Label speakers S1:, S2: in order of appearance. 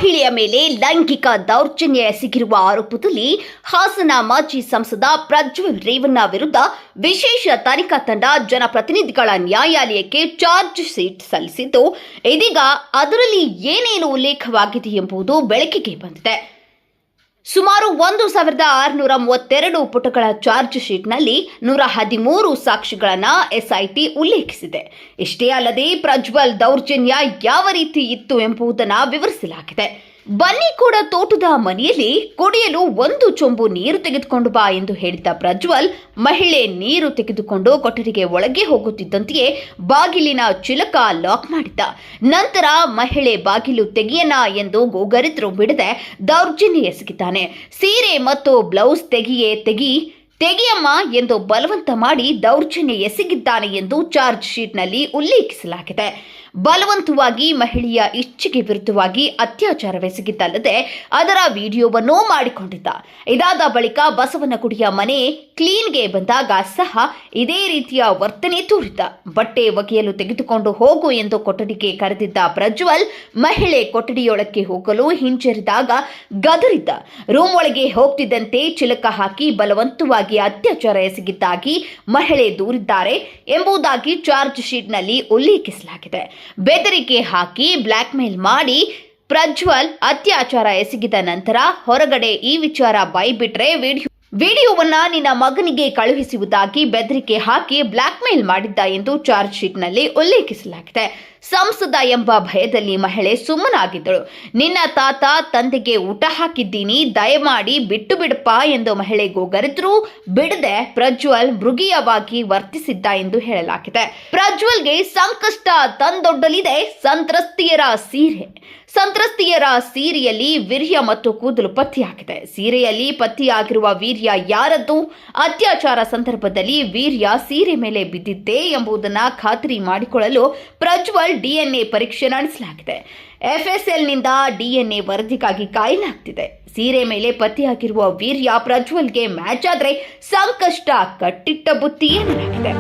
S1: ಮಹಿಳೆಯ ಮೇಲೆ ಲೈಂಗಿಕ ದೌರ್ಜನ್ಯ ಎಸಗಿರುವ ಆರೋಪದಲ್ಲಿ ಹಾಸನ ಮಾಜಿ ಸಂಸದ ಪ್ರಜ್ವಲ್ ರೇವಣ್ಣ ವಿರುದ್ಧ ವಿಶೇಷ ತನಿಖಾ ತಂಡ ಜನಪ್ರತಿನಿಧಿಗಳ ನ್ಯಾಯಾಲಯಕ್ಕೆ ಚಾರ್ಜ್ ಶೀಟ್ ಸಲ್ಲಿಸಿದ್ದು, ಇದೀಗ ಅದರಲ್ಲಿ ಏನೇನು ಉಲ್ಲೇಖವಾಗಿದೆ ಎಂಬುದು ಬೆಳಕಿಗೆ ಬಂದಿದೆ. ಸುಮಾರು 1632 ಪುಟಗಳ ಚಾರ್ಜ್ ಶೀಟ್ನಲ್ಲಿ 113 ಸಾಕ್ಷಿಗಳನ್ನು ಎಸ್ಐಟಿ ಉಲ್ಲೇಖಿಸಿದೆ. ಇಷ್ಟೇ ಅಲ್ಲದೆ ಪ್ರಜ್ವಲ್ ದೌರ್ಜನ್ಯ ಯಾವ ರೀತಿ ಇತ್ತು ಎಂಬುದನ್ನು ವಿವರಿಸಲಾಗಿದೆ. ಬನ್ನಿಕೋಡ ತೋಟದ ಮನೆಯಲ್ಲಿ ಕುಡಿಯಲು 1 ಚೊಂಬು ನೀರು ತೆಗೆದುಕೊಂಡು ಬಾ ಎಂದು ಹೇಳಿದ್ದ ಪ್ರಜ್ವಲ್, ಮಹಿಳೆ ನೀರು ತೆಗೆದುಕೊಂಡು ಕೊಠಡಿಗೆ ಒಳಗೆ ಹೋಗುತ್ತಿದ್ದಂತೆಯೇ ಬಾಗಿಲಿನ ಚಿಲಕ ಲಾಕ್ ಮಾಡಿದ್ದ. ನಂತರ ಮಹಿಳೆ ಬಾಗಿಲು ತೆಗೆಯನ ಎಂದು ಗೋಗರಿದ್ರು ಬಿಡದೆ ದೌರ್ಜನ್ಯ ಎಸಗಿದ್ದಾನೆ. ಸೀರೆ ಮತ್ತು ಬ್ಲೌಸ್ ತೆಗೆಯಮ್ಮ ಎಂದು ಬಲವಂತ ಮಾಡಿ ದೌರ್ಜನ್ಯ ಎಸಗಿದ್ದಾನೆ ಎಂದು ಚಾರ್ಜ್ ಶೀಟ್ನಲ್ಲಿ ಉಲ್ಲೇಖಿಸಲಾಗಿದೆ. ಬಲವಂತವಾಗಿ ಮಹಿಳೆಯ ಇಚ್ಛೆಗೆ ವಿರುದ್ಧವಾಗಿ ಅತ್ಯಾಚಾರವೆಸಗಿದ್ದಲ್ಲದೆ ಅದರ ವಿಡಿಯೋವನ್ನೂ ಮಾಡಿಕೊಂಡಿದ್ದ. ಇದಾದ ಬಳಿಕ ಬಸವನಗುಡಿಯ ಮನೆ ಕ್ಲೀನ್ಗೆ ಬಂದಾಗ ಸಹ ಇದೇ ರೀತಿಯ ವರ್ತನೆ ತೋರಿದ್ದ. ಬಟ್ಟೆ ಒಗೆಯಲು ತೆಗೆದುಕೊಂಡು ಹೋಗು ಎಂದು ಕೊಠಡಿಗೆ ಕರೆದಿದ್ದ ಪ್ರಜ್ವಲ್, ಮಹಿಳೆ ಕೊಠಡಿಯೊಳಕ್ಕೆ ಹೋಗಲು ಹಿಂಜರಿದಾಗ ಗದರಿದ್ದ. ರೂಮ್ ಒಳಗೆ ಹೋಗ್ತಿದ್ದಂತೆ ಚಿಲಕ ಹಾಕಿ ಬಲವಂತವಾಗಿ ಅತ್ಯಾಚಾರ ಎಸಗಿದ್ದಾಗಿ ಮಹಿಳೆ ದೂರಿದ್ದಾರೆ ಎಂಬುದಾಗಿ ಚಾರ್ಜ್ ಶೀಟ್ನಲ್ಲಿ ಉಲ್ಲೇಖಿಸಲಾಗಿದೆ. ಬೆದರಿಕೆ ಹಾಕಿ ಬ್ಲ್ಯಾಕ್ ಮೇಲ್ ಮಾಡಿ ಪ್ರಜ್ವಲ್ ಅತ್ಯಾಚಾರ ಎಸಗಿದ ನಂತರ ಹೊರಗಡೆ ಈ ವಿಚಾರ ಬೈಬಿಟ್ರೆ ವಿಡಿಯೋವನ್ನ ನಿನ್ನ ಮಗನಿಗೆ ಕಳುಹಿಸುವುದಾಗಿ ಬೆದರಿಕೆ ಹಾಕಿ ಬ್ಲ್ಯಾಕ್ ಮೇಲ್ ಮಾಡಿದ್ದ ಎಂದು ಚಾರ್ಜ್ ಶೀಟ್ನಲ್ಲಿ ಉಲ್ಲೇಖಿಸಲಾಗಿದೆ. ಸಂಸದ ಎಂಬ ಭಯದಲ್ಲಿ ಮಹಿಳೆ ಸುಮ್ಮನಾಗಿದ್ದಳು. ನಿನ್ನ ತಾತ ತಂದೆಗೆ ಊಟ ಹಾಕಿದ್ದೀನಿ, ದಯಮಾಡಿ ಬಿಟ್ಟು ಬಿಡಪ್ಪ ಎಂದು ಮಹಿಳೆ ಗೋಗರಿದ್ರೂ ಬಿಡದೆ ಪ್ರಜ್ವಲ್ ಮೃಗೀಯವಾಗಿ ವರ್ತಿಸಿದ್ದ ಎಂದು ಹೇಳಲಾಗಿದೆ. ಪ್ರಜ್ವಲ್ಗೆ ಸಂಕಷ್ಟ ತಂದೊಡ್ಡಲಿದೆ ಸಂತ್ರಸ್ತೆಯರ ಸೀರೆ. ಸಂತ್ರಸ್ತೆಯರ ಸೀರೆಯಲ್ಲಿ ವೀರ್ಯ ಮತ್ತು ಕೂದಲು ಪತ್ತೆಯಾಗಿದೆ. ಸೀರೆಯಲ್ಲಿ ಪತ್ತೆಯಾಗಿರುವ ವೀರ್ಯ ಯಾರದ್ದು? ಅತ್ಯಾಚಾರ ಸಂದರ್ಭದಲ್ಲಿ ವೀರ್ಯ ಸೀರೆ ಮೇಲೆ ಬಿದ್ದಿದ್ದೇ ಎಂಬುದನ್ನು ಖಾತರಿ ಮಾಡಿಕೊಳ್ಳಲು ಪ್ರಜ್ವಲ್ ಡಿಎನ್ಎ ಪರೀಕ್ಷೆ ನಡೆಸಲಾಗಿದೆ. ಎಫ್ಎಸ್ಎಲ್ನಿಂದ ಡಿಎನ್ಎ ವರದಿಗಾಗಿ ಕಾಯಲಾಗ್ತಿದೆ. ಸೀರೆ ಮೇಲೆ ಪತ್ತೆಯಾಗಿರುವ ವೀರ್ಯ ಪ್ರಜ್ವಲ್ಗೆ ಮ್ಯಾಚ್ ಆದರೆ ಸಂಕಷ್ಟ ಕಟ್ಟಿಟ್ಟ ಬುತ್ತಿ ಎನ್ನಲಾಗಿದೆ.